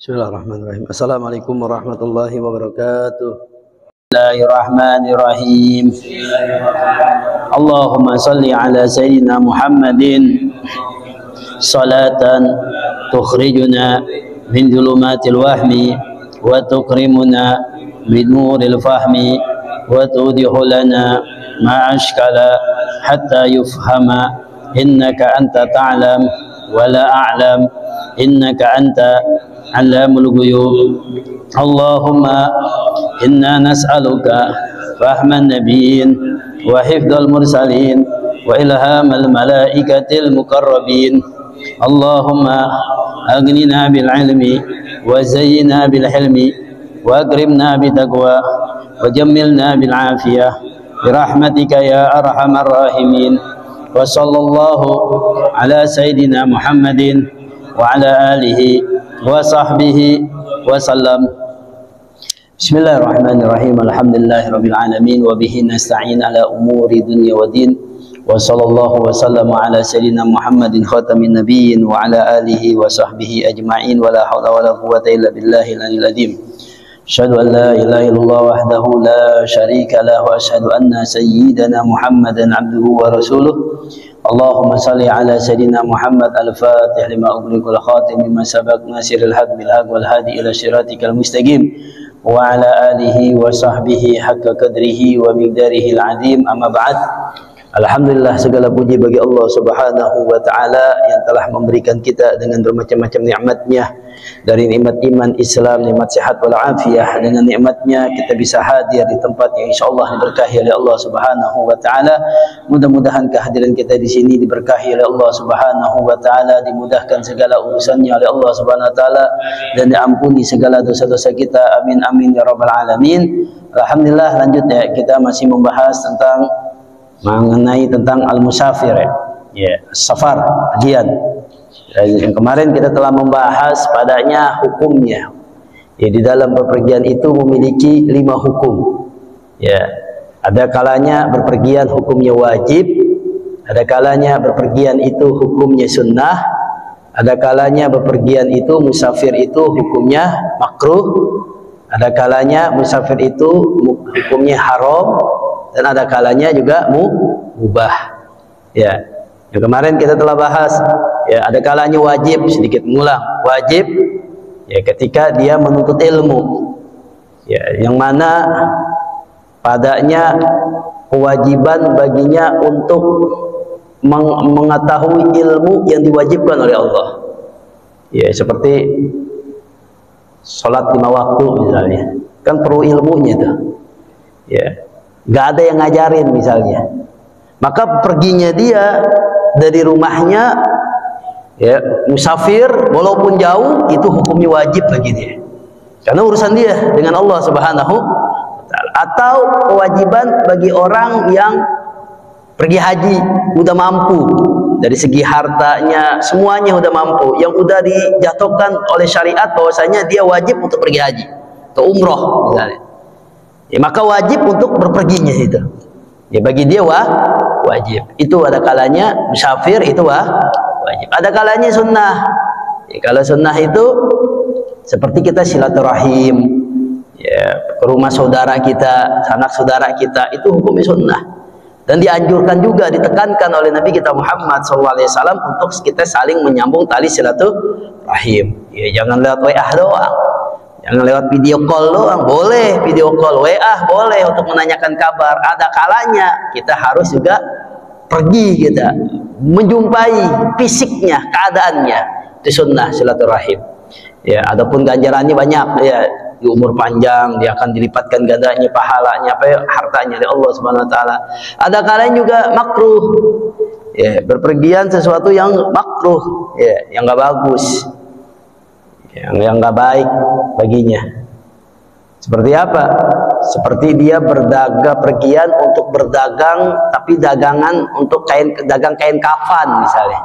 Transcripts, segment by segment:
Bismillahirrahmanirrahim. Assalamualaikum warahmatullahi wabarakatuh. Bismillahirrahmanirrahim. Allahumma salli ala sayyidina Muhammadin salatan tukhrijuna min dhulumatil wahmi wa tukrimuna min nuril fahmi wa tudihu lana ma ashkala hatta yufhama innaka anta ta'lam wa la a'lam innaka anta Allamul ghuyub. Allahumma inna nas'aluka fahman nabiyyin wa hifdzal mursalin wa ilhamal malaikatil muqarrabin. Allahumma aghnina bil ilmi wa zayyina bil hilmi wa akrimna bit taqwa wa jammilna bil afiyah bi rahmatika ya arhamar rahimin. Wa sallallahu ala sayyidina Muhammadin wa ala alihi wa sahbihi wa sallam. Bismillahirrahmanirrahim. Alhamdulillahirabbil alamin wa bihi nasta'in ala umuri dunya wa din. Wa sallallahu wa sallama ala sayyidina Muhammadin khatamin nabiyyin wa ala alihi wa sahbihi ajma'in wa la haula wa la quwwata illa billahil aliyyil azim. Asyhadu an la ilaha illallah wahdahu la syarika lahu wa asyhadu anna sayyidana Muhammadan abduhu wa rasuluh. Allahumma salli ala sayyidina Muhammad al-fatih lima ughliqa al-khatim lima sabaq nasiril haq bil haq wal hadi ila siratikal mustaqim wa ala alihi wa sahbihi haqqa qadrihi wa miqdarihi al-azim. Amma ba'd. Alhamdulillah, segala puji bagi Allah Subhanahu wa taala yang telah memberikan kita dengan bermacam-macam nikmat-Nya, dari nikmat iman, Islam, nikmat sehat wal afiyah. Dengan nikmat-Nya kita bisa hadir di tempat yang insyaallah diberkahi oleh Allah Subhanahu wa taala. Mudah-mudahan kehadiran kita di sini diberkahi oleh Allah Subhanahu wa taala, dimudahkan segala urusannya oleh Allah Subhanahu wa taala dan diampuni segala dosa-dosa kita. Amin amin ya rabbal alamin. Alhamdulillah, lanjut ya, kita masih membahas mengenai tentang al-musafir ya, safar, pergian. Yang kemarin kita telah membahas padanya hukumnya. Ya, di dalam bepergian itu memiliki 5 hukum. Ya, ada kalanya berpergian hukumnya wajib, ada kalanya berpergian itu hukumnya sunnah, ada kalanya bepergian itu musafir itu hukumnya makruh, ada kalanya musafir itu hukumnya haram, dan ada kalanya juga mubah. Ya, yang kemarin kita telah bahas. Ya, ada kalanya wajib, sedikit mengulang. Wajib ya ketika dia menuntut ilmu. Ya, yang mana padanya kewajiban baginya untuk mengetahui ilmu yang diwajibkan oleh Allah. Ya, seperti sholat 5 waktu misalnya. Kan perlu ilmunya tuh. Ya. Gak ada yang ngajarin misalnya, maka perginya dia dari rumahnya ya, musafir walaupun jauh, itu hukumnya wajib bagi dia karena urusan dia dengan Allah Subhanahu wa ta'ala. Atau kewajiban bagi orang yang pergi haji, udah mampu dari segi hartanya, semuanya udah mampu, yang udah dijatuhkan oleh syariat bahwasanya dia wajib untuk pergi haji atau umroh misalnya. Ya, maka wajib untuk berperginya itu. Ya, bagi dia wajib. Itu ada kalanya musafir itu wajib. Ada kalanya sunnah. Ya, kalau sunnah itu seperti kita silaturahim, ya, ke rumah saudara kita, sanak saudara kita, itu hukumnya sunnah. Dan dianjurkan juga, ditekankan oleh Nabi kita Muhammad SAW untuk kita saling menyambung tali silaturahim. Ya, jangan lewat WA doang. Jangan lewat video call doang, boleh video call, WA boleh untuk menanyakan kabar. Ada kalanya kita harus juga pergi, kita menjumpai fisiknya, keadaannya. Itu sunnah silaturahim. Ya, adapun ganjarannya banyak ya, di umur panjang dia akan dilipatkan gandanya pahalanya, hartanya dari Allah Subhanahu wa taala. Ada kalanya juga makruh. Ya, berpergian sesuatu yang makruh, ya, yang enggak bagus. Yang nggak baik baginya. Seperti apa? Seperti dia pergian untuk berdagang, tapi dagangan untuk dagang kain kafan misalnya.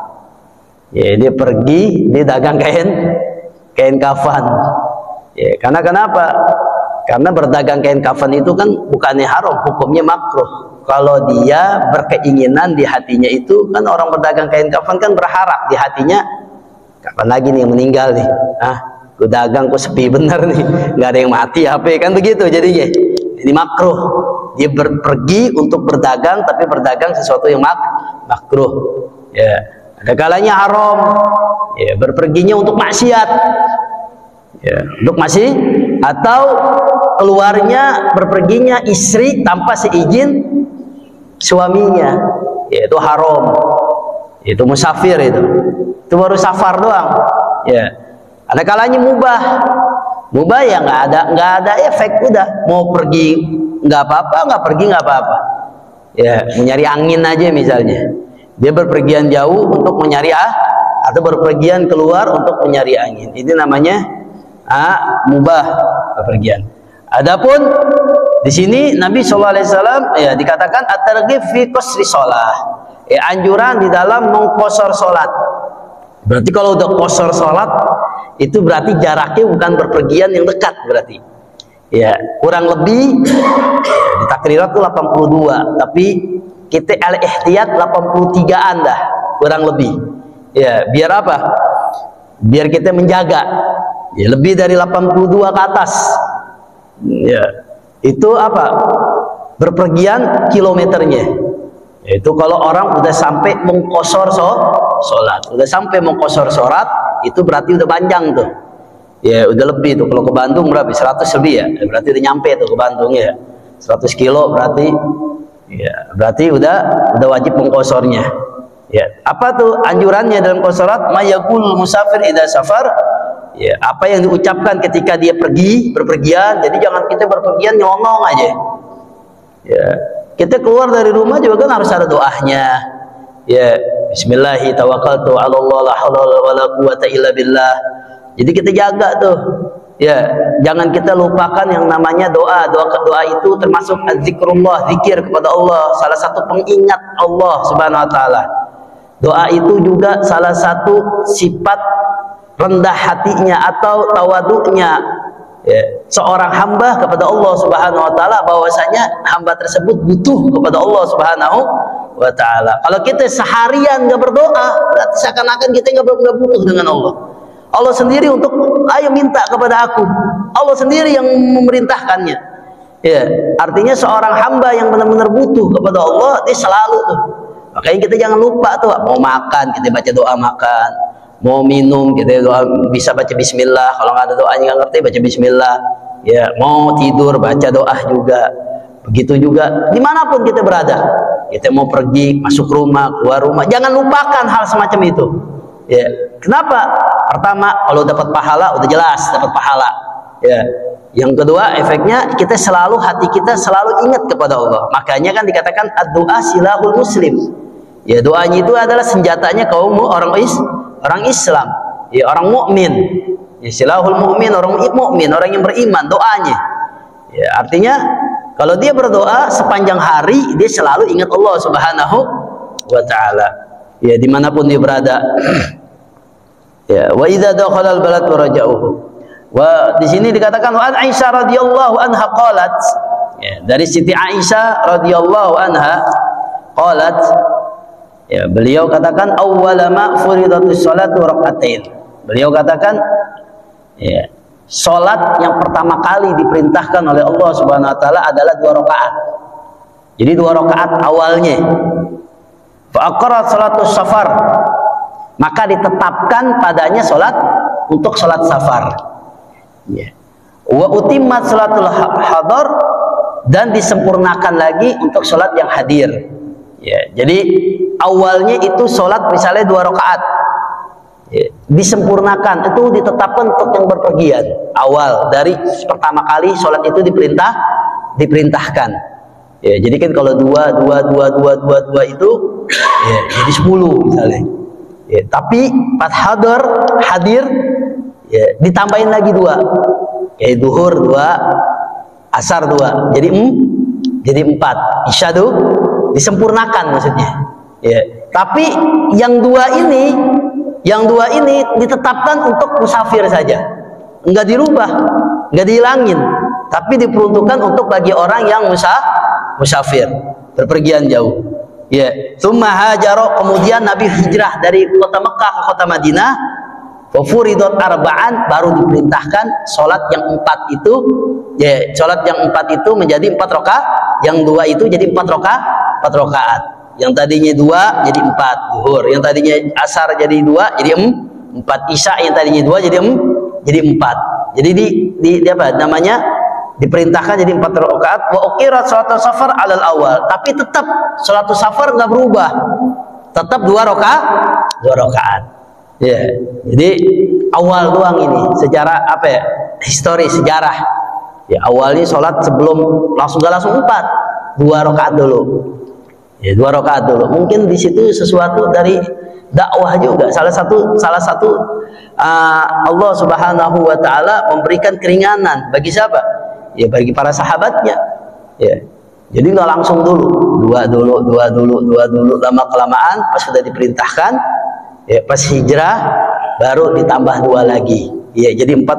Ya, dia pergi, dia dagang kain kafan. Ya, karena kenapa? Karena berdagang kain kafan itu kan bukannya haram, hukumnya makruh. Kalau dia berkeinginan di hatinya itu, kan orang berdagang kain kafan kan berharap di hatinya, kapan lagi nih yang meninggal nih? Lu dagang kok sepi bener nih, nggak ada yang mati HP, kan begitu jadinya. Ini makruh. Dia pergi untuk berdagang, tapi berdagang sesuatu yang makruh. Ya, ada kalanya haram. Ya, berperginya untuk maksiat. Ya, untuk masih atau keluarnya berperginya istri tanpa seizin suaminya. Ya, itu haram. Itu musafir itu baru safar doang. Ya. Ada kalanya mubah ya nggak ada efek, udah mau pergi nggak apa-apa, nggak pergi nggak apa-apa. Ya, mencari angin aja misalnya, dia berpergian jauh untuk mencari atau berpergian keluar untuk mencari angin, ini namanya mubah bepergian. Adapun di sini Nabi SAW ya dikatakan at-targhib fi qasri shalah, anjuran di dalam mengqasar salat. Berarti kalau udah qasar salat itu berarti jaraknya bukan berpergian yang dekat, berarti ya kurang lebih di takrirat itu 82, tapi kita al-ihtiyat 83-an dah kurang lebih. Ya, biar apa? Biar kita menjaga ya, lebih dari 82 ke atas ya, itu apa? Berpergian kilometernya. Itu kalau orang udah sampai mengqasar sholat, udah sampai mengqasar sholat, itu berarti udah panjang tuh. Ya, udah lebih tuh. Kalau ke Bandung berapa? 100 lebih ya. Berarti udah nyampe tuh ke Bandung ya. 100 kilo berarti ya, berarti udah wajib mengqasarnya. Ya, apa tuh anjurannya dalam qasrat? Mayaqul musafir idza safar. Ya, apa yang diucapkan ketika dia berpergian. Jadi jangan kita berpergian nyelonong aja. Ya, kita keluar dari rumah juga kan harus ada doanya. Ya, bismillahi tawakkaltu 'ala Allah la haula wala quwata illa billah. Jadi kita jaga tuh. Ya, jangan kita lupakan yang namanya doa. Doa itu termasuk zikrullah, zikir kepada Allah, salah satu pengingat Allah Subhanahu wa taala. Doa itu juga salah satu sifat rendah hatinya atau tawaduknya ya, seorang hamba kepada Allah Subhanahu wa taala, bahwasanya hamba tersebut butuh kepada Allah Subhanahu wa taala. Kalau kita seharian nggak berdoa, berarti seakan-akan kita nggak butuh dengan Allah. Allah sendiri untuk ayo minta kepada aku. Allah sendiri yang memerintahkannya. Ya, artinya seorang hamba yang benar-benar butuh kepada Allah, dia selalu tuh. Makanya kita jangan lupa tuh, mau makan kita baca doa makan, mau minum kita doa, bisa baca bismillah, kalau nggak ada doanya nggak ngerti baca bismillah. Ya, mau tidur baca doa juga. Begitu juga dimanapun kita berada, kita mau pergi, masuk rumah, keluar rumah, jangan lupakan hal semacam itu. Ya, kenapa? Pertama, kalau dapat pahala udah jelas dapat pahala. Ya, yang kedua efeknya kita selalu, hati kita selalu ingat kepada Allah. Makanya kan dikatakan ad-du'a silahul muslim. Ya, doanya itu adalah senjatanya kaum orang Islam. Ya, orang mukmin. Ya, silahul mukmin, orang mukmin, orang yang beriman, doanya. Ya, artinya kalau dia berdoa sepanjang hari, dia selalu ingat Allah Subhanahu wa taala. Ya, dimanapun dia berada. Ya, wa idza dakhala al-balad wa raja'uhu. Wa di sini dikatakan wa Aisyah radhiyallahu anha qalat, ya, dari Siti Aisyah radhiyallahu anha qalat, ya, beliau katakan awwala ma furidatus sholatu rakaatain. Beliau katakan ya, salat yang pertama kali diperintahkan oleh Allah Subhanahu wa taala adalah 2 rakaat. Jadi 2 rakaat awalnya. Fa aqarrat salatus safar, maka ditetapkan padanya salat untuk salat safar. Ya. Wa utimmat salatul hadar, dan disempurnakan lagi untuk salat yang hadir. Ya, jadi awalnya itu salat misalnya 2 rakaat. Ya, disempurnakan itu ditetapkan untuk yang berpergian. Awal dari pertama kali salat itu diperintahkan. Ya, jadi kan kalau 2 itu ya, jadi 10 misalnya. Ya, tapi pas hadir ya, ditambahin lagi 2, ya, duhur 2, asar 2, jadi 4, isya tuh disempurnakan maksudnya. Ya, tapi yang dua ini ditetapkan untuk musafir saja, enggak dirubah, enggak dihilangin, tapi diperuntukkan untuk bagi orang yang musafir, berpergian jauh. Ya, tsumma hajara, kemudian Nabi hijrah dari kota Mekah ke kota Madinah. Furidot arba'an, baru diperintahkan sholat yang 4 itu, ya, sholat yang 4 itu menjadi 4 rakaat, yang 2 itu jadi 4 rakaat. Yang tadinya 2 jadi 4 zuhur, yang tadinya asar jadi 2 jadi 4 isya, yang tadinya 2 jadi 4. Jadi di apa namanya, diperintahkan jadi 4 rakaat. Wa uqirat sholatul safar alal awal, tapi tetap sholatul safar nggak berubah, tetap 2 rakaat. Ya, jadi awal doang ini secara apa ya, histori sejarah. Ya, awalnya sholat sebelum langsung 4, 2 rakaat dulu. Ya, 2 rakaat dulu. Mungkin di situ sesuatu dari dakwah juga. Salah satu Allah Subhanahu wa taala memberikan keringanan bagi siapa? Ya, bagi para sahabatnya. Ya. Jadi nggak langsung dulu, dua dulu, lama kelamaan pas sudah diperintahkan, ya, pas hijrah baru ditambah 2 lagi. Ya, jadi 4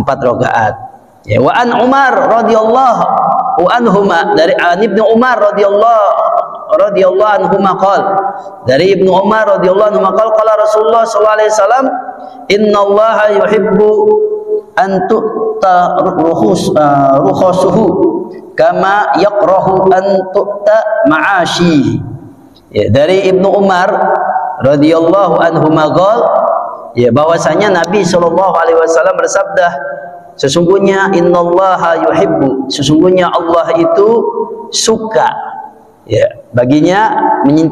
rakaat. Ya, wa an Umar radhiyallahu anhuma, dari Ibnu Umar radhiyallahu anhuma qala, dari Ibnu Umar radhiyallahu anhuma qala Rasulullah sallallahu alaihi wasallam, innallaha yuhibbu an tu'ta rukhsuhu kama yakrahu an tu'ta ma'ashi. Ya, dari Ibnu Umar radhiyallahu anhu maqal, ya, bahwasanya Nabi sallallahu alaihi wasallam bersabda, sesungguhnya innallaha yuhibbu, sesungguhnya Allah itu suka, ya, baginya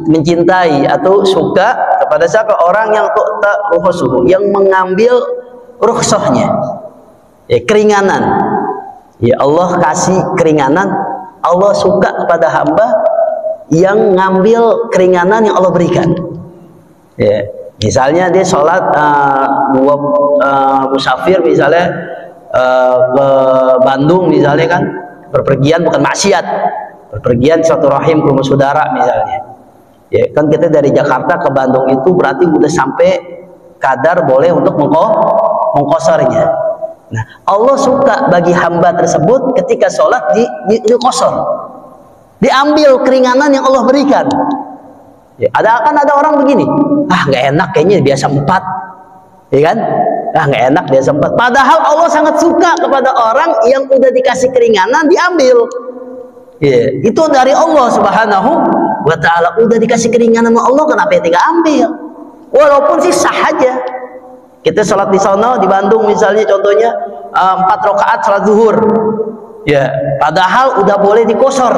mencintai atau suka kepada siapa? Orang yang tu'ta rukhsuhu, yang mengambil rukhsahnya, ya, keringanan. Ya, Allah kasih keringanan. Allah suka kepada hamba yang ngambil keringanan yang Allah berikan. Ya, misalnya dia sholat musafir misalnya ke Bandung misalnya, kan berpergian bukan maksiat, berpergian silaturahim ke rumah saudara misalnya. Ya, kan kita dari Jakarta ke Bandung itu berarti udah sampai kadar boleh untuk mengqasarnya. Nah, Allah suka bagi hamba tersebut ketika sholat di qasar, diambil keringanan yang Allah berikan. Ya, ada orang begini, nggak enak kayaknya biasa 4, ya kan? Nggak enak biasa 4. Padahal Allah sangat suka kepada orang yang udah dikasih keringanan diambil. Ya, itu dari Allah Subhanahu wa taala, udah dikasih keringanan sama Allah, kenapa ya tidak ambil? Walaupun sih sah aja. Kita sholat di sana di Bandung misalnya, contohnya 4 rakaat sholat zuhur. Ya, padahal udah boleh dikosor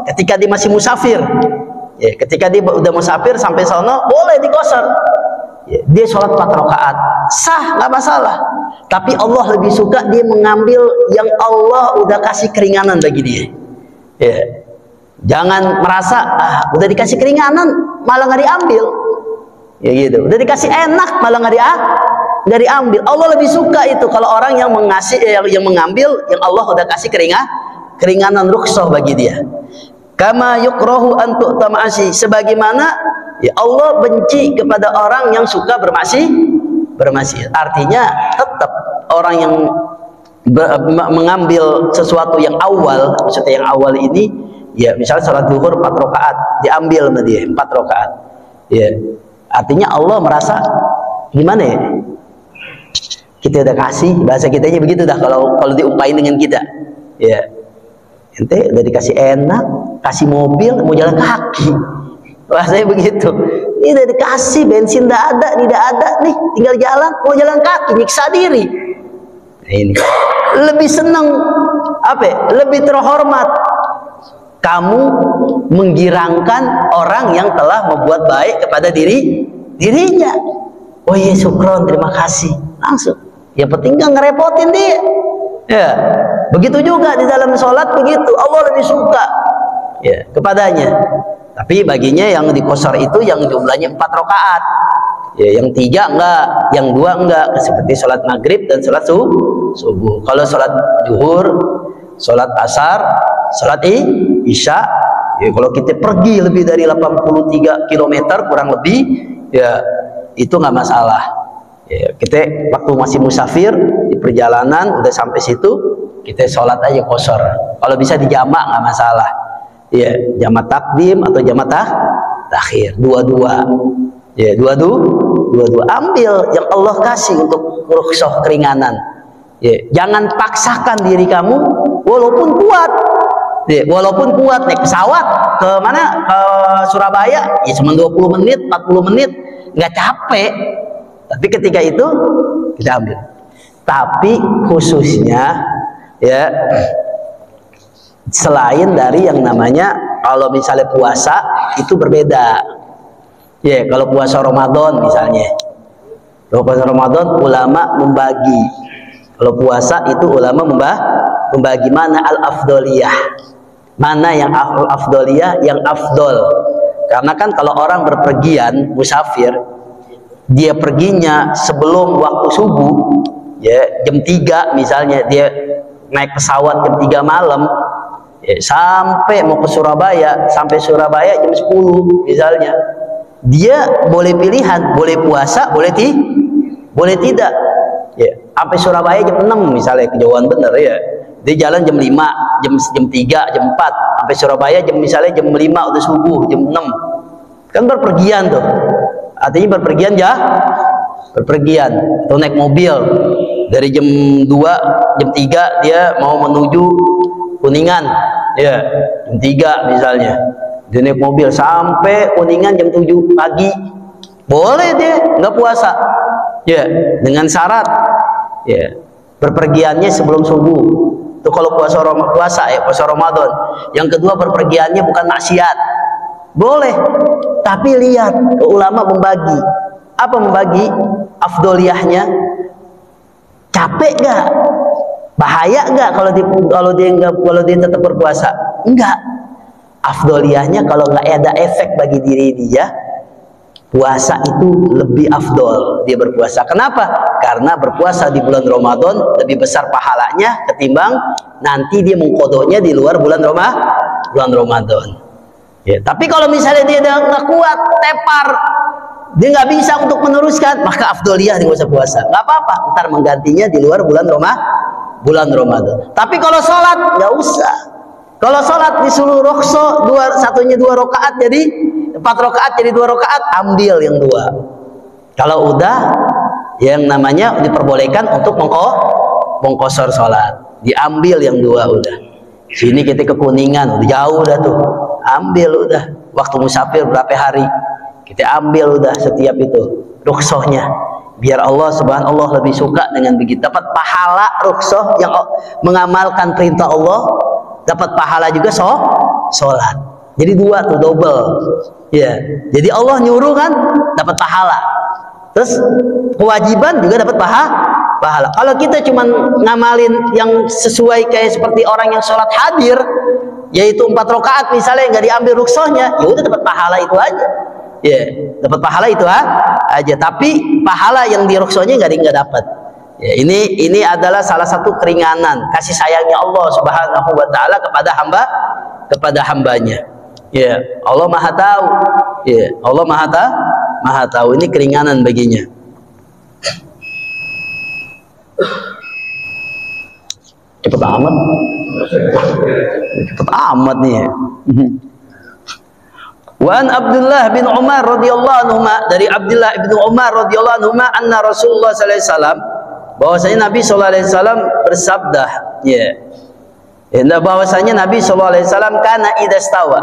ketika dia masih musafir. Ya, ketika dia udah musafir sampai sana boleh dikosor. Ya, dia sholat 4 rakaat sah, nggak masalah. Tapi Allah lebih suka dia mengambil yang Allah udah kasih keringanan bagi dia. Ya, jangan merasa udah dikasih keringanan malah nggak diambil. Ya gitu, udah dikasih enak malah nggak diambil. Allah lebih suka itu kalau orang yang yang mengambil yang Allah udah kasih keringanan rukhsah bagi dia. Kama yukrahu an tu'ta ma'asi, sebagaimana ya Allah benci kepada orang yang suka bermaksiat. Artinya tetap orang yang mengambil sesuatu yang awal, maksudnya yang awal ini, ya misalnya salat zuhur 4 rakaat diambil sama dia 4 rakaat. Ya. Artinya Allah merasa gimana ya? Kita udah kasih, bahasa kitanya begitu dah kalau diumpain dengan kita. Ya. Ente udah dikasih enak, kasih mobil, mau jalan kaki. Bahasanya begitu. Ini udah dikasih bensin tidak ada nih, tinggal jalan, mau jalan kaki, nyiksa diri. Nah, ini lebih senang apa? Lebih terhormat kamu menggirangkan orang yang telah membuat baik kepada dirinya. Oh iya, syukron, terima kasih, langsung. Yang penting gak ngerepotin dia. Ya, begitu juga di dalam sholat begitu. Allah lebih suka ya kepadanya. Tapi baginya yang dikosor itu yang jumlahnya 4 rakaat. Ya, yang 3 enggak, yang 2 enggak. Seperti sholat maghrib dan sholat subuh. Kalau sholat zuhur, sholat asar, sholat isya, ya kalau kita pergi lebih dari 83 km kurang lebih, ya itu nggak masalah. Ya, kita waktu masih musafir di perjalanan udah sampai situ, kita sholat aja qashar. Kalau bisa dijamak nggak masalah. Ya, jamak takdim atau jamak takhir, dua-dua. Ya, dua ambil yang Allah kasih untuk rukhsah keringanan. Ya, jangan paksakan diri kamu walaupun kuat. Ya, walaupun kuat naik pesawat ke mana? Ke Surabaya, ya cuma 20 menit, 40 menit, nggak capek. Tapi ketika itu kita ambil. Tapi khususnya ya selain dari yang namanya kalau misalnya puasa itu berbeda. Ya, kalau puasa Ramadan misalnya. Kalau puasa Ramadan ulama membagi. Kalau puasa itu ulama membagi mana al-afdoliyah. Mana yang afdoliyah, yang afdol. Karena kan kalau orang berpergian musafir, dia perginya sebelum waktu subuh, ya jam 3 misalnya, dia naik pesawat jam 3 malam, ya, sampai mau ke Surabaya, sampai Surabaya jam 10 misalnya, dia boleh pilihan, boleh puasa, boleh tidak, ya sampai Surabaya jam 6 misalnya, kejauhan bener ya. Dia jalan jam 5, jam 3, jam 4 sampai Surabaya misalnya jam 5 udah subuh, jam 6. Kan berpergian tuh. Artinya berpergian ya, berpergian atau naik mobil dari jam 2, jam 3 dia mau menuju Kuningan. Ya, jam 3 misalnya. Dia naik mobil sampai Kuningan jam 7 pagi. Boleh dia nggak puasa. Ya, dengan syarat ya berpergiannya sebelum subuh. Itu kalau puasa ya, puasa Ramadan. Yang kedua berpergiannya bukan maksiat. Boleh. Tapi lihat, ulama membagi. Apa membagi? Afdoliyahnya. Capek gak? Bahaya gak kalau dia tetap berpuasa? Enggak. Afdoliyahnya kalau nggak ada efek bagi diri dia, puasa itu lebih afdol dia berpuasa. Kenapa? Karena berpuasa di bulan Ramadan lebih besar pahalanya ketimbang nanti dia mengkodoknya di luar bulan Ramadan. Ya, tapi kalau misalnya dia nggak kuat, tepar, dia nggak bisa untuk meneruskan, maka afdoliyah dia nggak usah puasa. Nggak apa-apa, ntar menggantinya di luar bulan Ramadan. Tapi kalau sholat nggak usah. Kalau sholat disuruh rukhsah satunya 2 rakaat jadi 4 rakaat jadi 2 rakaat, ambil yang 2. Kalau udah yang namanya diperbolehkan untuk mengqashar sholat, diambil yang 2 udah. Sini kita ke Kuningan, udah jauh dah tuh, ambil udah. Waktu musafir berapa hari, kita ambil udah setiap itu rukhsahnya. Biar Allah subhanallah lebih suka dengan begitu, dapat pahala rukhsah yang mengamalkan perintah Allah, dapat pahala juga sholat. Jadi 2 tuh, double. Ya, jadi Allah nyuruh kan dapat pahala. Terus kewajiban juga dapat pahala. Kalau kita cuma ngamalin yang sesuai kayak seperti orang yang sholat hadir, yaitu 4 rakaat misalnya nggak diambil rukhsahnya, ya udah dapat pahala itu aja. Ya, dapat pahala itu aja. Tapi pahala yang di rukhsahnya nggak dapat. Ya, ini adalah salah satu keringanan kasih sayangnya Allah Subhanahu wa taala kepada hambanya. Ya, Allah Maha tahu. Ya, Allah Maha tahu. Ini keringanan baginya. Cepet amat nih. Wan Abdullah bin Umar radhiyallahu anhu, dari Abdullah bin Umar radhiyallahu anhu, anna Rasulullah sallallahu alaihi wasallam, bahwasanya Nabi sallallahu alaihi wasallam bersabda, ya. Bahwasanya Nabi sallallahu alaihi wasallam kana idza stawa.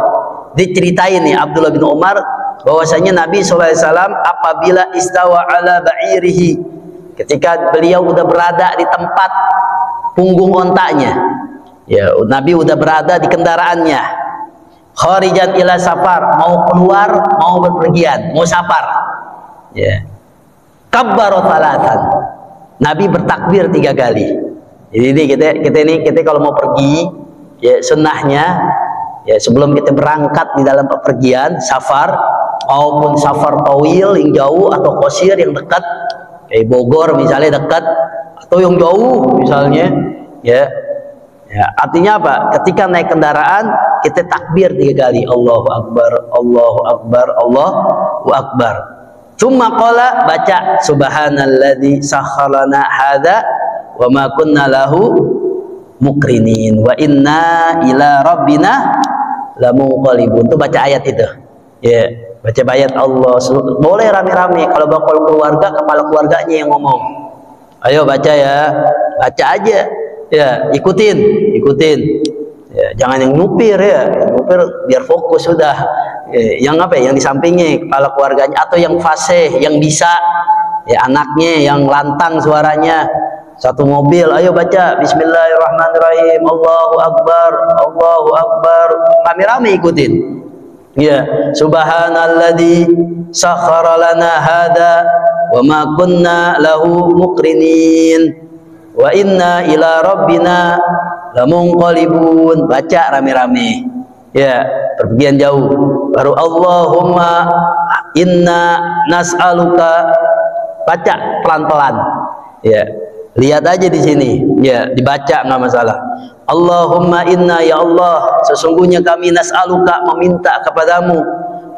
Diceritain nih Abdullah bin Umar bahwasanya Nabi sallallahu alaihi wasallam apabila istawa ala ba'irihi, ketika beliau udah berada di tempat punggung ontanya, ya Nabi udah berada di kendaraannya, kharijan ila safar, mau keluar, mau berpergian, mau safar, ya kabbara thalathan, Nabi bertakbir 3 kali. Jadi kita kalau mau pergi, ya sunnahnya, ya sebelum kita berangkat di dalam pepergian safar, maupun safar tawil yang jauh atau qasir yang dekat, kayak Bogor misalnya dekat, atau yang jauh misalnya, ya artinya apa? Ketika naik kendaraan kita takbir 3 kali, Allahu Akbar, Allahu Akbar, Allahu Akbar. Tsumma qala, baca subhanalladzi sakharana hadza wa ma kunna lahu muqrinin wa inna ila rabbina lamunqalibun. Itu baca ayat itu. Ya. baca bayat Allah, boleh rame-rame. Kalau bakal keluarga, kepala keluarganya yang ngomong, ayo baca ya, baca aja ya, ikutin ya, jangan yang nyupir ya, nyupir biar fokus sudah yang apa ya, yang di sampingnya kepala keluarganya, atau yang fasih, yang bisa ya, anaknya yang lantang suaranya, satu mobil, ayo baca bismillahirrahmanirrahim, Allahu Akbar, Allahu Akbar, rame-rame ikutin ya. Subhanalladzi sakhkhara lana hada wa ma kunna lahu muqrinin wa inna ila rabbina lamunqalibun, baca rame-rame ya, pergian jauh. Baru Allahumma inna nas'aluka, baca pelan-pelan ya, lihat aja di sini ya, dibaca nggak masalah. Allahumma inna, ya Allah, sesungguhnya kami nas'aluka, meminta kepadamu,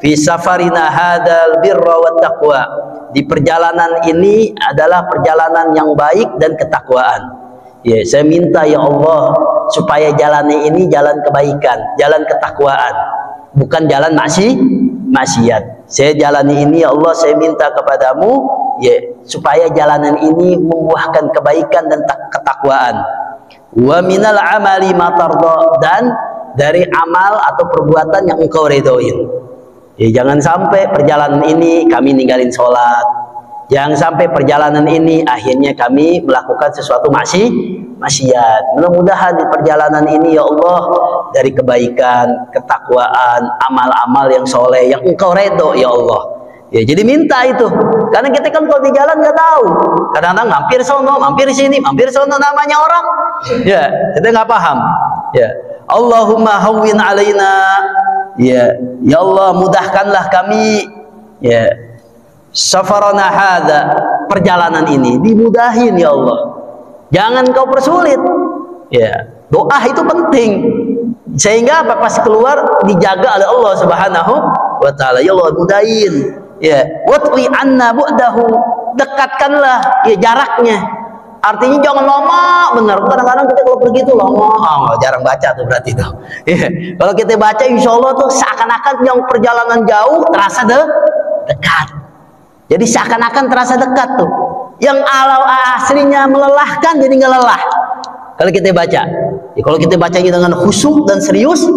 fi safarina hadal birra wat taqwa, di perjalanan ini adalah perjalanan yang baik dan ketakwaan ya. Saya minta ya Allah supaya jalannya ini jalan kebaikan, jalan ketakwaan, bukan jalan maksiat. Saya jalani ini ya Allah, saya minta kepadamu ya, supaya jalanan ini membuahkan kebaikan dan ketakwaan. Wa minal amali ma tarda, dan dari amal atau perbuatan yang engkau redoin ya. Jangan sampai perjalanan ini kami ninggalin sholat, jangan sampai perjalanan ini akhirnya kami melakukan sesuatu maksiat. Mudah-mudahan di perjalanan ini ya Allah, dari kebaikan, ketakwaan, amal-amal yang soleh yang engkau redo ya Allah ya. Jadi minta itu, karena kita kan kalau di jalan nggak tahu, kadang-kadang mampir sono, mampir sini, mampir sono, namanya orang ya, kita nggak paham ya. Allahumma hawwin alaina ya, ya Allah mudahkanlah kami ya, safarana hadza, perjalanan ini dimudahin ya Allah, jangan kau persulit ya. Doa itu penting sehingga apa, pas keluar dijaga oleh Allah Subhanahu wa taala. Ya Allah mudahin ya, watwi anna bu'dahu, dekatkanlah ya jaraknya. Artinya jangan lama, benar. Kadang-kadang kita kalau pergi itu lama, jarang baca tuh berarti tuh ya. Kalau kita baca insya Allah tuh seakan-akan yang perjalanan jauh terasa dekat. Jadi seakan-akan terasa dekat tuh, yang aslinya melelahkan jadi nggak lelah kalau kita baca ya. Kalau kita bacanya dengan khusyuk dan serius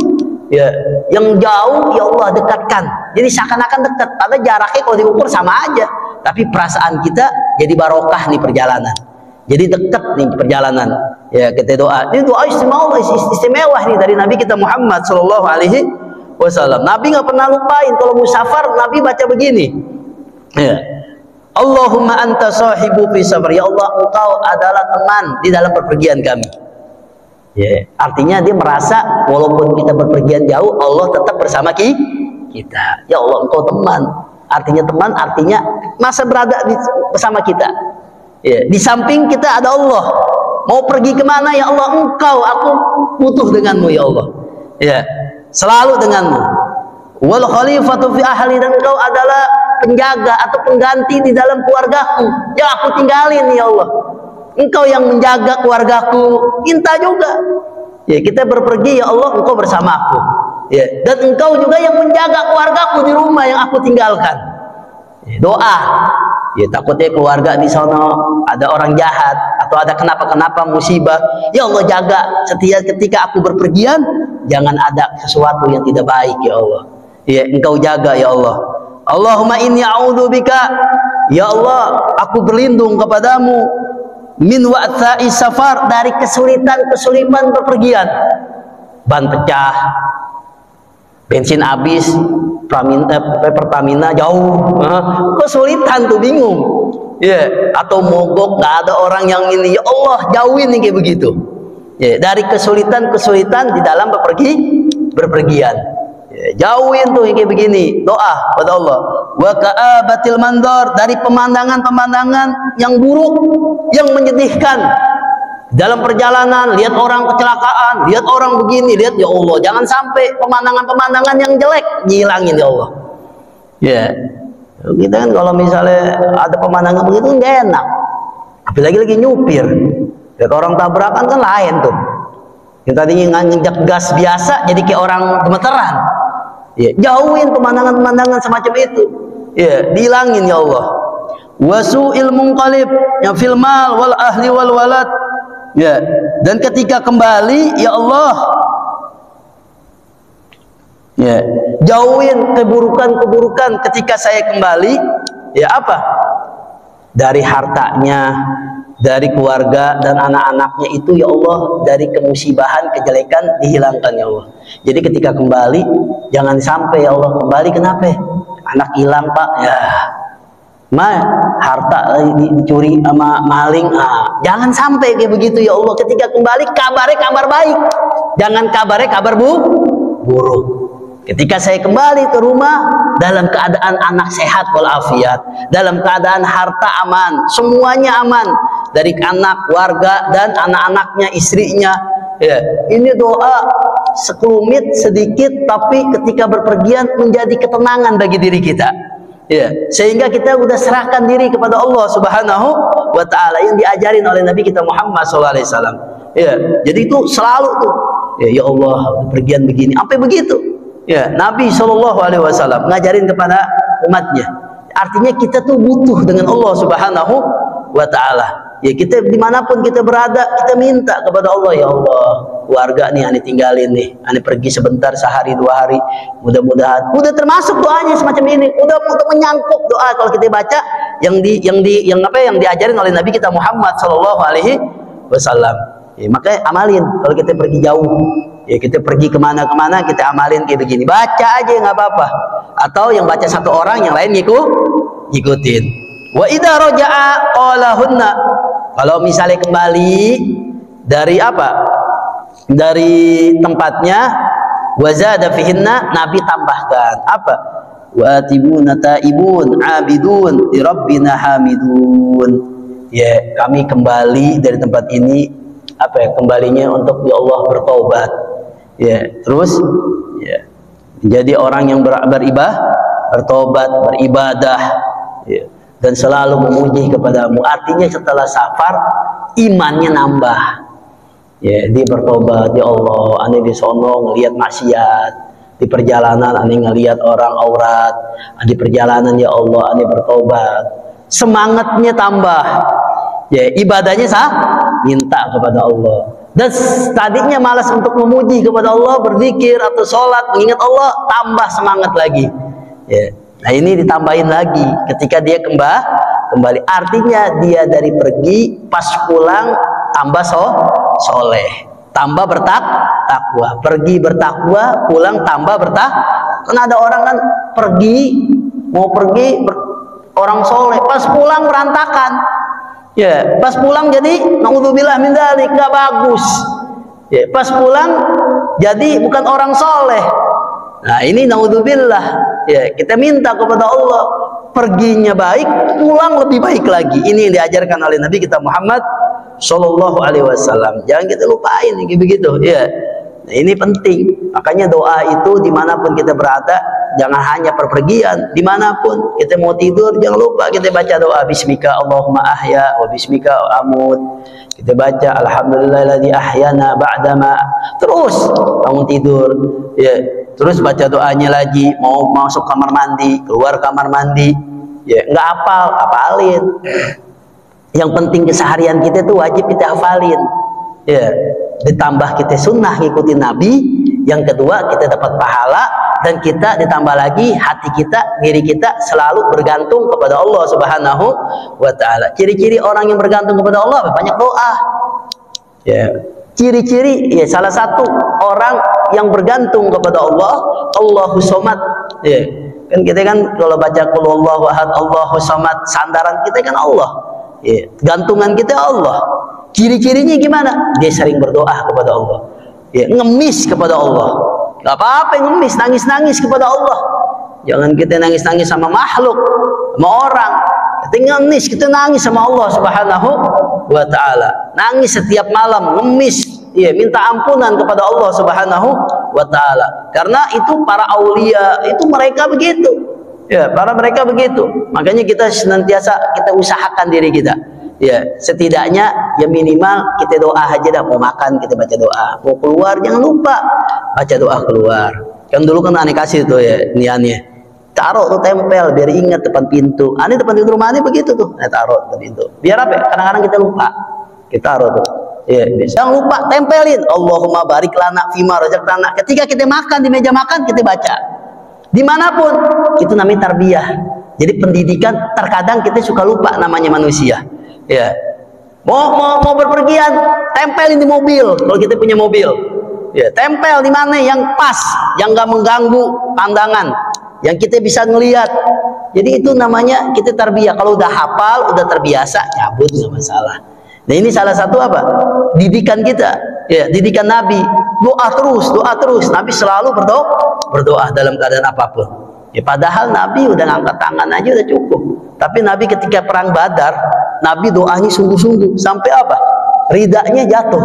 ya, yang jauh ya Allah dekatkan, jadi seakan-akan dekat, padahal jaraknya kalau diukur sama aja, tapi perasaan kita jadi barokah nih perjalanan, jadi dekat nih perjalanan ya. Kita doa, ini doa istimewa nih dari Nabi kita Muhammad Shallallahu Alaihi Wasallam. Nabi nggak pernah lupain kalau musafar, Nabi baca begini ya, Allahumma anta sahibu fi safar, ya Allah engkau adalah teman di dalam perpergian kami ya. Artinya dia merasa walaupun kita berpergian jauh, Allah tetap bersama kita ya. Allah engkau teman, artinya teman, artinya masa berada bersama kita ya. Di samping kita ada Allah, mau pergi kemana ya Allah, engkau, aku butuh denganmu ya Allah ya, selalu denganmu. Wal khalifatu fi ahli, dan engkau adalah penjaga atau pengganti di dalam keluargaku yang aku tinggalin ya Allah. Engkau yang menjaga keluargaku, minta juga ya, kita berpergi ya Allah, engkau bersamaku ya, dan engkau juga yang menjaga keluargaku di rumah yang aku tinggalkan ya. Doa ya, takutnya keluarga di sana ada orang jahat atau ada kenapa-kenapa musibah, ya Allah jaga setiap ketika aku berpergian, jangan ada sesuatu yang tidak baik ya Allah ya, engkau jaga ya Allah. Allahumma inni a'udzubika, ya Allah aku berlindung kepadamu, min wa'tha'i safar, dari kesulitan berpergian, ban pecah, bensin habis, Pertamina jauh, kesulitan tuh, bingung ya, atau mogok nggak ada orang yang ini, ya Allah jauhin nih kayak begitu ya, dari kesulitan di dalam berpergian ya, jauhin tuh kayak begini. Doa pada Allah. Wa ka'abatil mandor, dari pemandangan yang buruk, yang menyedihkan dalam perjalanan, lihat orang kecelakaan, lihat orang begini, lihat ya Allah, jangan sampai pemandangan yang jelek ngilangin ya Allah ya. Kita kan kalau misalnya ada pemandangan begitu nggak enak, apalagi lagi nyupir, lihat orang tabrakan kan lain tuh, yang tadinya nginjak gas biasa jadi kayak orang gemeteran Ya, jauhin pemandangan-pemandangan semacam itu. Ya, dihilangin ya Allah. Wasu'il munqalib ya fil mal wal ahli wal walad. Ya, dan ketika kembali ya Allah, ya, jauhin keburukan-keburukan ketika saya kembali. Ya apa? Dari hartanya, dari keluarga dan anak-anaknya itu ya Allah, dari kemusibahan, kejelekan dihilangkan ya Allah. Jadi ketika kembali jangan sampai ya Allah kembali kenapa? Anak hilang Pak, ya harta dicuri sama maling, jangan sampai kayak begitu ya Allah. Ketika kembali kabarnya kabar baik, jangan kabarnya kabar buruk. Ketika saya kembali ke rumah dalam keadaan anak sehat walafiat, dalam keadaan harta aman, semuanya aman, dari anak, warga dan anak-anaknya, istrinya. Ya, ini doa sekelumit sedikit, tapi ketika berpergian menjadi ketenangan bagi diri kita. Ya, sehingga kita udah serahkan diri kepada Allah Subhanahu wa Ta'ala yang diajarin oleh Nabi kita Muhammad SAW. Ya, jadi itu selalu tuh. Ya Allah, pergian begini, sampai begitu. Ya, Nabi SAW ngajarin kepada umatnya. Artinya kita tuh butuh dengan Allah Subhanahu wa Ta'ala. Ya, kita dimanapun kita berada, kita minta kepada Allah, ya Allah, keluarga nih ane tinggalin nih, ane pergi sebentar, sehari 2 hari, mudah-mudahan. Udah termasuk doanya semacam ini, udah menyangkut doa kalau kita baca yang diajarin oleh Nabi kita Muhammad SAW. Ya, makanya amalin kalau kita pergi jauh. Ya, kita pergi kemana-kemana, kita amalin kayak begini, baca aja nggak apa-apa, atau yang baca satu orang, yang lain ngikutin. Wa idza raja'a qalahunna, kalau misalnya kembali dari apa, dari tempatnya, wazada fihinna, Nabi tambahkan apa, wa atibuna taibun abidun li rabbina hamidun. Ya, kami kembali dari tempat ini, apa ya, kembalinya untuk ya Allah bertobat. Ya, terus ya, menjadi orang yang bertobat, beribadah, ya, dan selalu memuji kepadamu. Artinya setelah safar imannya nambah. Ya, dia bertobat, ya Allah, ane di sono ngelihat maksiat, di perjalanan ane ngelihat orang aurat, di perjalanan ya Allah ane bertobat, semangatnya tambah. Ya, ibadahnya minta kepada Allah. Dan tadinya malas untuk memuji kepada Allah, berzikir atau sholat, mengingat Allah, tambah semangat lagi. Ya. Nah, ini ditambahin lagi ketika dia kembali. Artinya dia dari pergi, pas pulang tambah soleh, tambah bertakwa. Pergi bertakwa, pulang tambah bertakwa. Karena ada orang kan mau pergi orang soleh, pas pulang berantakan. Ya, pas pulang jadi naudzubillah min dzalik, enggak bagus. Ya, pas pulang jadi bukan orang soleh. Nah, ini naudzubillah. Ya, kita minta kepada Allah perginya baik, pulang lebih baik lagi. Ini yang diajarkan oleh Nabi kita Muhammad Shallallahu Alaihi Wasallam. Jangan kita lupain kayak begitu. Ya, nah, ini penting. Makanya doa itu dimanapun kita berada, jangan hanya perpergian, dimanapun kita mau tidur, jangan lupa kita baca doa Bismika Allahumma ahya wa bismika amut. Kita baca Alhamdulillahilladzi ahyana ba'dama. Terus kamu tidur, ya, terus baca doanya lagi. Mau masuk kamar mandi, keluar kamar mandi, ya, nggak apalin. Yang penting keseharian kita tuh wajib kita hafalin. Ya, ditambah kita sunnah ngikutin Nabi. Yang kedua, kita dapat pahala, dan kita ditambah lagi hati kita, diri kita selalu bergantung kepada Allah Subhanahu wa Ta'ala. Ciri-ciri orang yang bergantung kepada Allah banyak doa. Ya, ciri-ciri, ya, salah satu orang yang bergantung kepada Allah, Allahus Somad. Ya, kan kita kan kalau baca Qul Huwallahu Ahad, Allahus Somad, sandaran kita kan Allah. Ya, gantungan kita Allah. Ciri-cirinya gimana? Dia sering berdoa kepada Allah. Ya, ngemis kepada Allah. Gak apa-apa ngemis, nangis-nangis kepada Allah. Jangan kita nangis-nangis sama makhluk, sama orang. Kita ngemis, kita nangis sama Allah Subhanahu wa Ta'ala. Nangis setiap malam, ngemis. Ya, minta ampunan kepada Allah Subhanahu wa Ta'ala. Karena itu para aulia, itu mereka begitu. Ya, mereka begitu. Makanya kita senantiasa kita usahakan diri kita. Ya, setidaknya ya minimal kita doa aja dah. Mau makan kita baca doa, mau keluar jangan lupa baca doa keluar. Kan dulu kan aneh kasih tuh ya niannya, taruh tuh tempel biar ingat depan pintu. Aneh depan pintu rumah aneh begitu tuh, taruh depan pintu. Biar apa? Kadang-kadang kita lupa, kita taruh tuh. Ya, jangan lupa tempelin. Allahumma barik lana fima razaqtana. Ketika kita makan di meja makan kita baca. Dimanapun itu namanya tarbiyah. Jadi pendidikan terkadang kita suka lupa namanya manusia. Ya, mau berpergian tempelin di mobil kalau kita punya mobil. Ya, tempel di mana yang pas, yang nggak mengganggu pandangan, yang kita bisa ngelihat. Jadi itu namanya kita tarbiyah. Kalau udah hafal, udah terbiasa, cabut nggak masalah. Nah ini salah satu apa? Didikan kita, ya, didikan Nabi. Doa terus. Nabi selalu berdoa dalam keadaan apapun. Ya, padahal Nabi udah ngangkat tangan aja udah cukup. Tapi Nabi ketika perang Badar, Nabi doanya sungguh-sungguh sampai apa? Ridanya jatuh.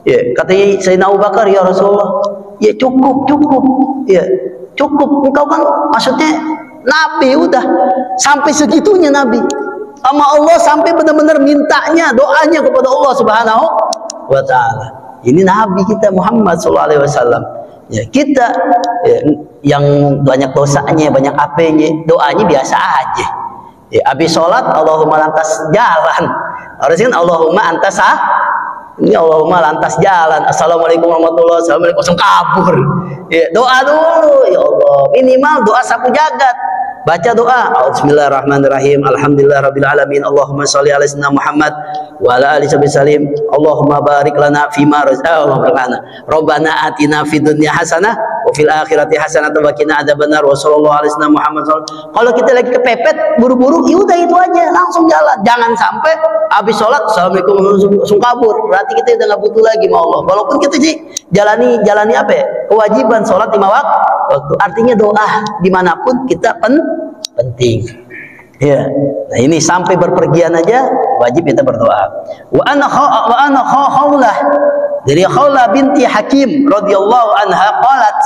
Ya, katanya Sayyidina Abu Bakar, ya Rasulullah, ya cukup. Ya, cukup. Engkau kan maksudnya Nabi udah sampai segitunya Nabi. Sama Allah sampai benar-benar mintanya, doanya kepada Allah Subhanahu wa taala. Ini Nabi kita Muhammad SAW. Ya, kita ya, yang banyak dosanya, banyak apanya, doanya biasa aja. Ya, habis sholat Allahumma lantas jalan. Harusnya Allahumma antas ini Allahumma lantas jalan. Assalamualaikum warahmatullahi wabarakatuh. Assalamualaikum, langsung kabur. Ya, doa dulu ya Allah. Minimal doa sapu jagat. Baca doa. Bismillahirrahmanirrahim. Alhamdulillahirabbil alamin. Allahumma shalli ala sayyidina Muhammad wa ala alihi wasallam. Allahumma barik lana fima razaqtana. Rabbana atina fid dunya hasanah wa fil akhirati hasanah wa qina adzabannar. Wa sallallahu alaihi wasallam Muhammad. Kalau kita lagi kepepet buru-buru, ya udah itu aja, langsung jalan. Jangan sampai habis sholat assalamualaikum langsung kabur. Berarti kita udah nggak butuh lagi sama Allah. Walaupun kita sih jalani apa ya? Kewajiban sholat 5 waktu. Artinya doa dimanapun kita penting. Ya. Nah ini sampai berpergian aja wajib kita berdoa. Wa ana Khawlah, dari Khawlah binti Hakim radhiyallahu anha qalat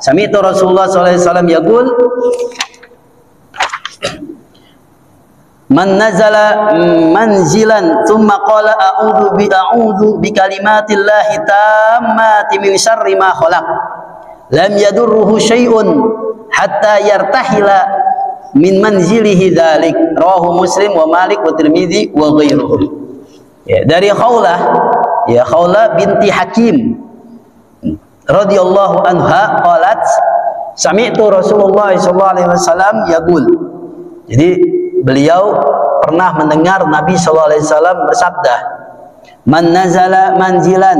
sami'tu Rasulullah sallallahu alaihi wasallam yaqul man nazala manzilan thumma qala a'udzu bi kalimatillahi tammati min syarri ma khalaq lam yadurruhu syai'un hatta yartahila min manzilihi dzalik. Rawahu Muslim wa Malik wa Tirmidzi wa ghairuhum. Ya, dari Khawlah, ya Khawlah binti Hakim radhiyallahu anha qalat sami'tu Rasulullah sallallahu alaihi wasallam yaqul. Jadi beliau pernah mendengar Nabi sallallahu alaihi wasallam bersabda, man nazala manzilan,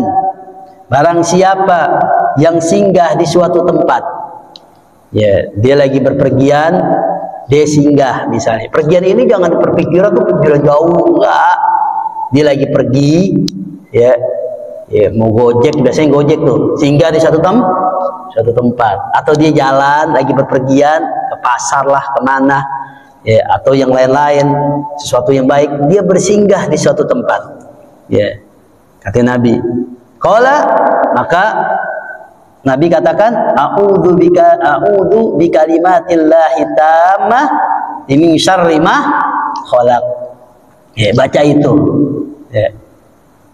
barang siapa yang singgah di suatu tempat, ya dia lagi berpergian, dia singgah misalnya. Pergian ini jangan berpikiran tuh pergian jauh, enggak. Dia lagi pergi, ya mau gojek, biasanya gojek tuh singgah di satu tempat, atau dia jalan lagi berpergian ke pasar lah, kemana, ya atau yang lain-lain, sesuatu yang baik, dia bersinggah di suatu tempat. Ya, kata Nabi. Qala, maka Nabi katakan a'udzu bi kalimatillahi tammah min syarri ma khalaq. Ya, baca itu. Ya.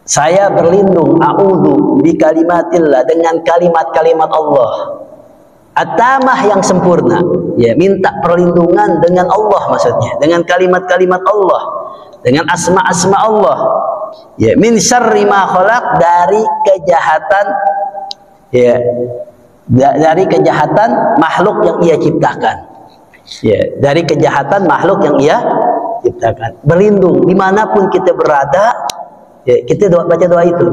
Saya berlindung, a'udzu bi kalimatillah, dengan kalimat-kalimat Allah. At-tamah yang sempurna. Ya, minta perlindungan dengan Allah maksudnya, dengan kalimat-kalimat Allah, dengan asma-asma Allah. Ya, min syarri ma khalaq, dari kejahatan, ya, dari kejahatan makhluk yang ia ciptakan. Ya, dari kejahatan makhluk yang ia ciptakan. Berlindung dimanapun kita berada. Ya, kita baca doa itu.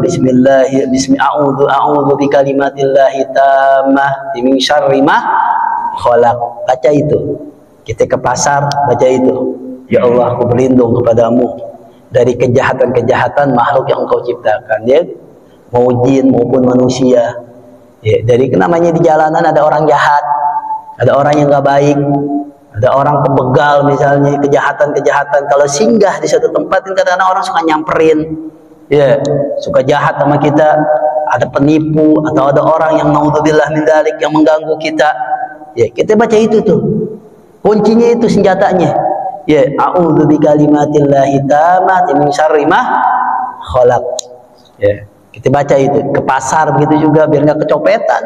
A'udzu bi kalimatillahi tammah min syarri ma khalaq. Baca itu. Kita ke pasar baca itu. Ya Allah, aku berlindung kepadamu dari kejahatan-kejahatan makhluk yang Engkau ciptakan. Ya, mau jin maupun manusia. Ya, dari namanya di jalanan ada orang jahat, ada orang yang nggak baik, ada orang pembegal misalnya, kejahatan-kejahatan. Kalau singgah di satu tempat, kadang-kadang orang suka nyamperin, ya, suka jahat sama kita. Ada penipu atau ada orang yang naudzubillah min dzalik yang mengganggu kita. Ya, kita baca itu tuh. Kuncinya itu, senjatanya. Ya, a'udzu bi kalimatillahi tammati min syarri ma khalaq. Ya. Kita baca itu. Ke pasar begitu juga biar nggak kecopetan.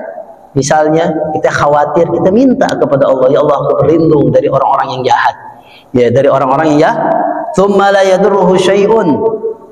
misalnya kita khawatir, kita minta kepada Allah, ya Allah, aku berlindung dari orang-orang yang jahat, ya, dari orang-orang yang jahat. Tsumma la yadurruhu syai'un,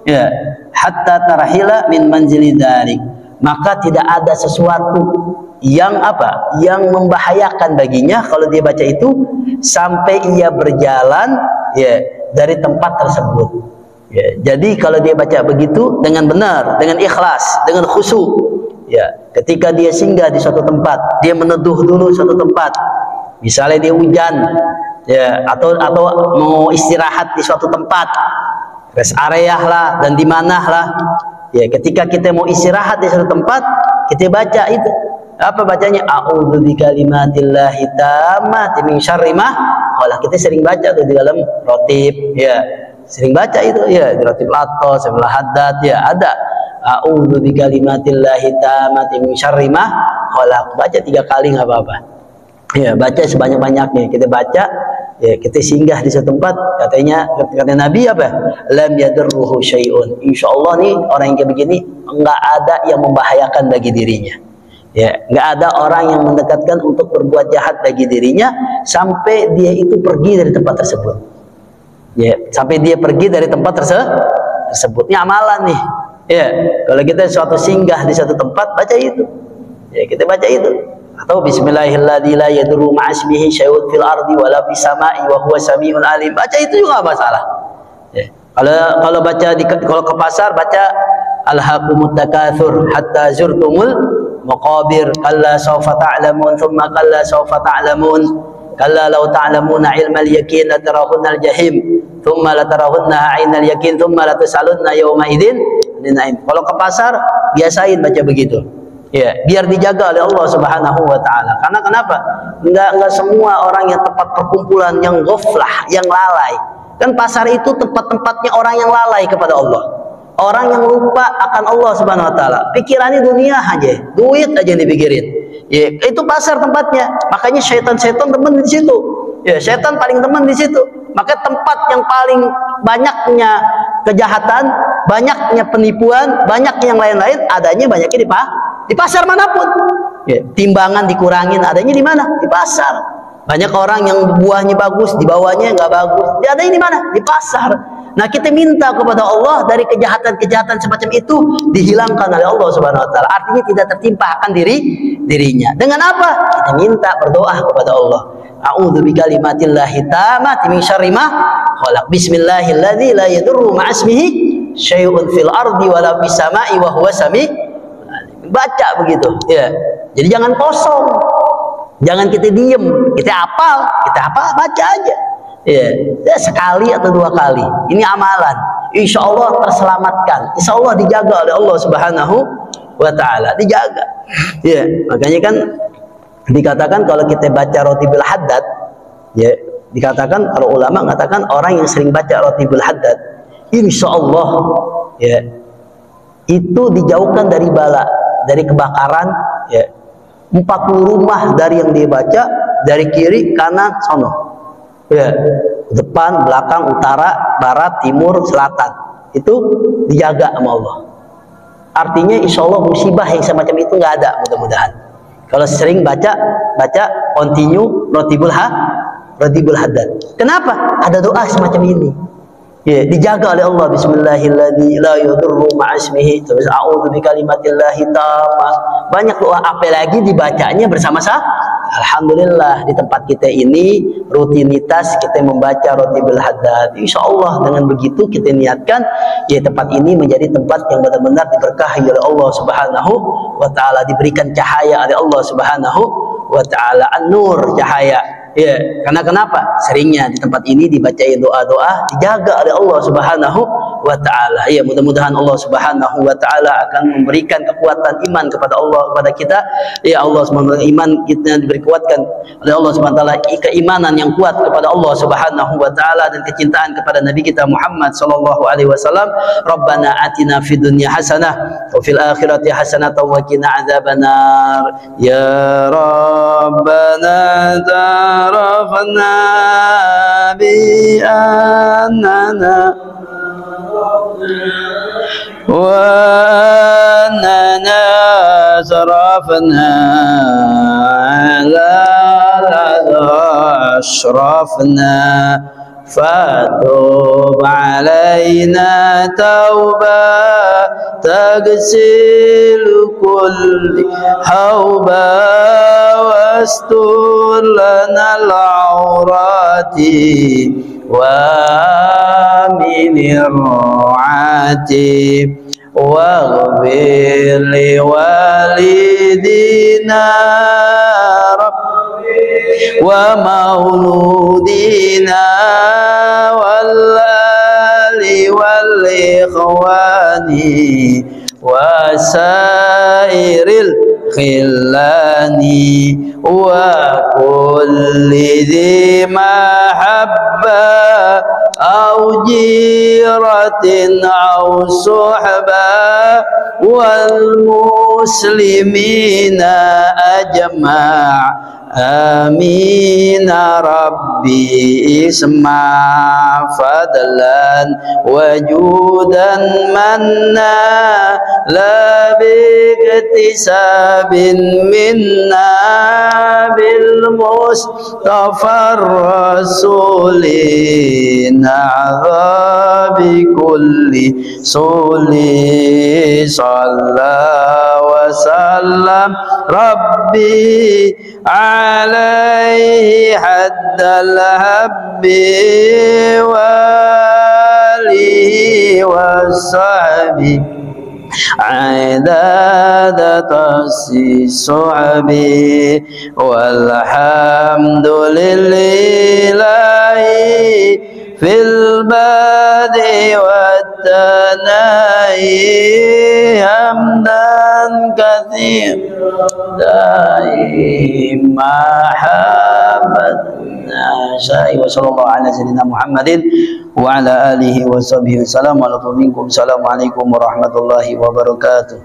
ya, hatta tarhila min manzili dzalik. Maka tidak ada sesuatu yang apa? Yang membahayakan baginya kalau dia baca itu sampai ia berjalan, ya, dari tempat tersebut. Ya, jadi kalau dia baca begitu dengan benar, dengan ikhlas, dengan khusyuk, ya, ketika dia singgah di suatu tempat, dia meneduh dulu suatu tempat. Misalnya dia hujan, ya, atau mau istirahat di suatu tempat, rest area lah dan di mana lah. Ya, ketika kita mau istirahat di suatu tempat, kita baca itu. Apa bacanya? A'udzu bikalimatillahi tammati min syarri ma khalaq. Kita sering baca tuh di dalam rotib, ya. Sering baca itu, ya, di rotib lato, sebelah haddad, ya, ada. A'udzu bikalimatillahi tammati min syarri ma khalaq. Baca 3 kali nggak apa-apa. Ya, baca sebanyak-banyaknya. Kita baca, ya, kita singgah di suatu tempat, kata Nabi apa? Lam yadurruhu syai'un. Insyaallah nih orang yang kayak begini enggak ada yang membahayakan bagi dirinya. Ya, enggak ada orang yang mendekatkan untuk berbuat jahat bagi dirinya sampai dia itu pergi dari tempat tersebut. Ya, sampai dia pergi dari tempat tersebut. Ini amalan nih. Ya, kalau kita suatu singgah di suatu tempat, baca itu. Ya, kita baca itu. Atau bismillahirrahmanirrahim la yadurru ma'asmihi syai'un fil ardi wala fis sama'i wa huwa samiun alim. Baca itu juga enggak masalah. Ya. Kalau baca kalau ke pasar baca alhaqumut takatsur hatta zurtumul maqabir kalla sawfa ta'lamun thumma kalla sawfa ta'lamun kalla law ta'lamuna ilmal yaqin la tarawunnal jahim thumma la tarawunnaha 'ainal yaqin thumma la tusalunna yawma idzin linaim. Kalau ke pasar biasain baca begitu. Ya, biar dijaga oleh Allah Subhanahu wa taala. Karena kenapa? Enggak semua orang yang tempat perkumpulan yang ghaflah, yang lalai. Kan pasar itu tempat-tempatnya orang yang lalai kepada Allah. Orang yang lupa akan Allah Subhanahu wa taala. Pikirannya dunia aja, duit aja yang dipikirin. Ya, itu pasar tempatnya. Makanya syaitan-syaitan teman di situ. Ya, syaitan paling teman di situ. Maka tempat yang paling banyaknya kejahatan, banyaknya penipuan, banyak yang lain-lain adanya banyaknya di pasar manapun. Ya, timbangan dikurangin adanya di mana? Di pasar. Banyak orang yang buahnya bagus, di bawahnya nggak bagus. Dia adanya di mana? Di pasar. Nah, kita minta kepada Allah dari kejahatan-kejahatan semacam itu dihilangkan oleh Allah Subhanahu wa taala. Artinya tidak tertimpa akan dirinya. Dengan apa? Kita minta berdoa kepada Allah. A'udzu bikalimatillahi tammati min syarri ma khalaq. Bismillahilladzi la yadurru ma'asmihi syai'un fil ardi wala fis sama'i wa huwa sami'. Baca begitu, ya. Jadi jangan kosong, jangan kita diem, kita hafal, baca aja, ya. Sekali atau 2 kali. Ini amalan. Insya Allah terselamatkan. Insya Allah dijaga oleh Allah Subhanahu wa taala, dijaga. Ya, makanya kan dikatakan kalau kita baca rotibul haddad, ya, dikatakan kalau ulama mengatakan orang yang sering baca rotibul haddad, insya Allah, ya, itu dijauhkan dari bala, dari kebakaran, ya, 40 rumah dari yang dia baca, dari kiri, kanan, sono, ya, depan, belakang, utara, barat, timur, selatan, itu dijaga sama Allah. Artinya insya Allah musibah yang semacam itu nggak ada, mudah-mudahan. Kalau sering baca continue rotibul haddad. Kenapa? Ada doa semacam ini. Ya, dijaga oleh Allah. Bismillahirrahmanirrahim la yadurru ma'asmihi terus a'udzu bikalimatillahi tammah. Banyak doa, apalagi dibacanya bersama-sama. Alhamdulillah di tempat kita ini rutinitas kita membaca rotibul haddad. Insyaallah dengan begitu kita niatkan ya tempat ini menjadi tempat yang benar-benar diberkahi oleh Allah Subhanahu wa taala, diberikan cahaya oleh Allah Subhanahu wa taala, an-nur, cahaya. Ya, karena kenapa? Seringnya di tempat ini dibacain doa-doa, dijaga oleh Allah Subhanahu wa taala. Ya, mudah-mudahan Allah Subhanahu wa taala akan memberikan kekuatan iman kepada Allah, kepada kita. Ya Allah Subhanahu wa taala, iman kita dikuatkan oleh Allah Subhanahu wa taala, keimanan yang kuat kepada Allah Subhanahu wa taala dan kecintaan kepada Nabi kita Muhammad sallallahu alaihi wasallam. Rabbana atina fid dunya hasanah wa fil akhirati hasanah wa qina adzabannar. Ya Rabbana عرفنا بأننا وأننا وأسرفنا على أشرفنا فتوب علينا توبة تغسل كل حوبة واستر لنا العورات وامن الرعاة واغفر لوالدينا ومولودينا والآل والإخوان وسائر الخلان وكل ذي محبة أو جيرة أو صحبة والمسلمين أجمع آمين ربي اسمع فضلا وجودا منا لا باكتساب منا بالمصطفى الرسول نعذى بكل سول صلى وسلم ربي عليه حد الهب وآله وصحبه عداد الصعب والحمد لله في البدء والثناء حمدا كثيرا دائما محبتنا شيء وصلى الله على سيدنا محمد وعلى آله وصحبه وسلم. Assalamualaikum warahmatullahi wabarakatuh.